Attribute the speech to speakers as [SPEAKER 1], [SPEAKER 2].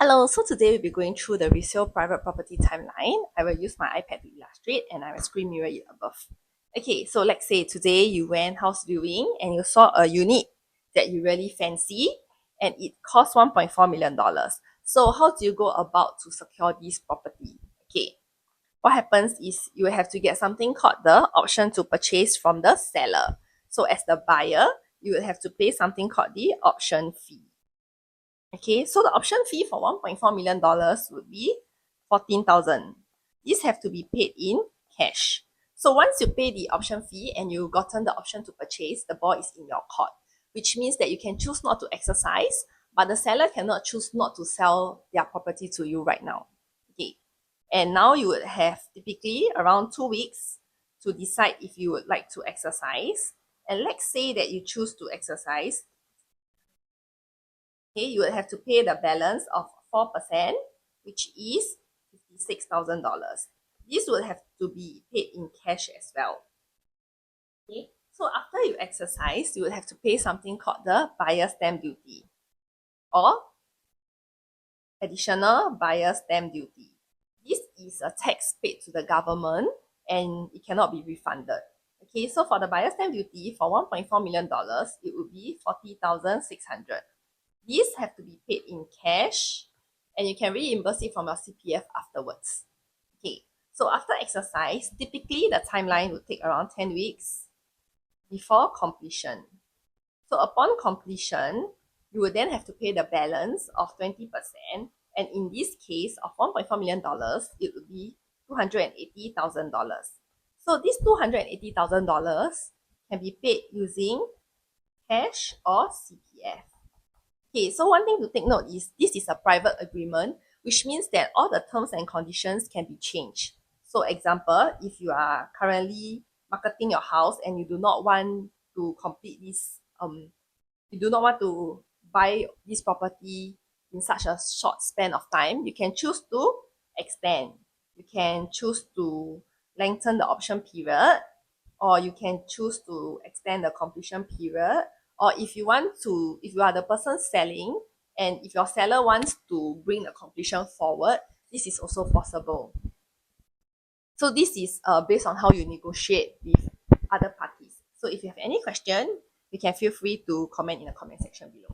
[SPEAKER 1] Hello, so today we'll be going through the resale private property timeline. I will use my iPad to illustrate and I will screen mirror it above. Okay, so let's say today you went house viewing and you saw a unit that you really fancy and it costs $1.4 million. So how do you go about to secure this property? Okay, what happens is you have to get something called the option to purchase from the seller. So as the buyer, you will have to pay something called the option fee. Okay, so the option fee for $1.4 million would be 14,000. These have to be paid in cash. So once you pay the option fee and you've gotten the option to purchase, the ball is in your court, which means that you can choose not to exercise, but the seller cannot choose not to sell their property to you right now. Okay, and now you would have typically around 2 weeks to decide if you would like to exercise. And let's say that you choose to exercise, okay, you would have to pay the balance of 4%, which is $56,000. This would have to be paid in cash as well. Okay, so after you exercise, you would have to pay something called the buyer stamp duty or additional buyer stamp duty. This is a tax paid to the government and it cannot be refunded. Okay, so for the buyer stamp duty for $1.4 million, it would be 40,600. These have to be paid in cash and you can reimburse it from your CPF afterwards. Okay, so after exercise, typically the timeline would take around 10 weeks before completion. So upon completion, you will then have to pay the balance of 20%, and in this case of $1.4 million, it would be $280,000. So this $280,000 can be paid using cash or CPF. Okay, so one thing to take note is this is a private agreement, which means that all the terms and conditions can be changed. So example, if you are currently marketing your house and you do not want to complete this, you do not want to buy this property in such a short span of time, you can choose to extend. You can choose to lengthen the option period, or you can choose to extend the completion period, or if you are the person selling and if your seller wants to bring the completion forward, this is also possible. So this is based on how you negotiate with other parties. So if you have any question, you can feel free to comment in the comment section below.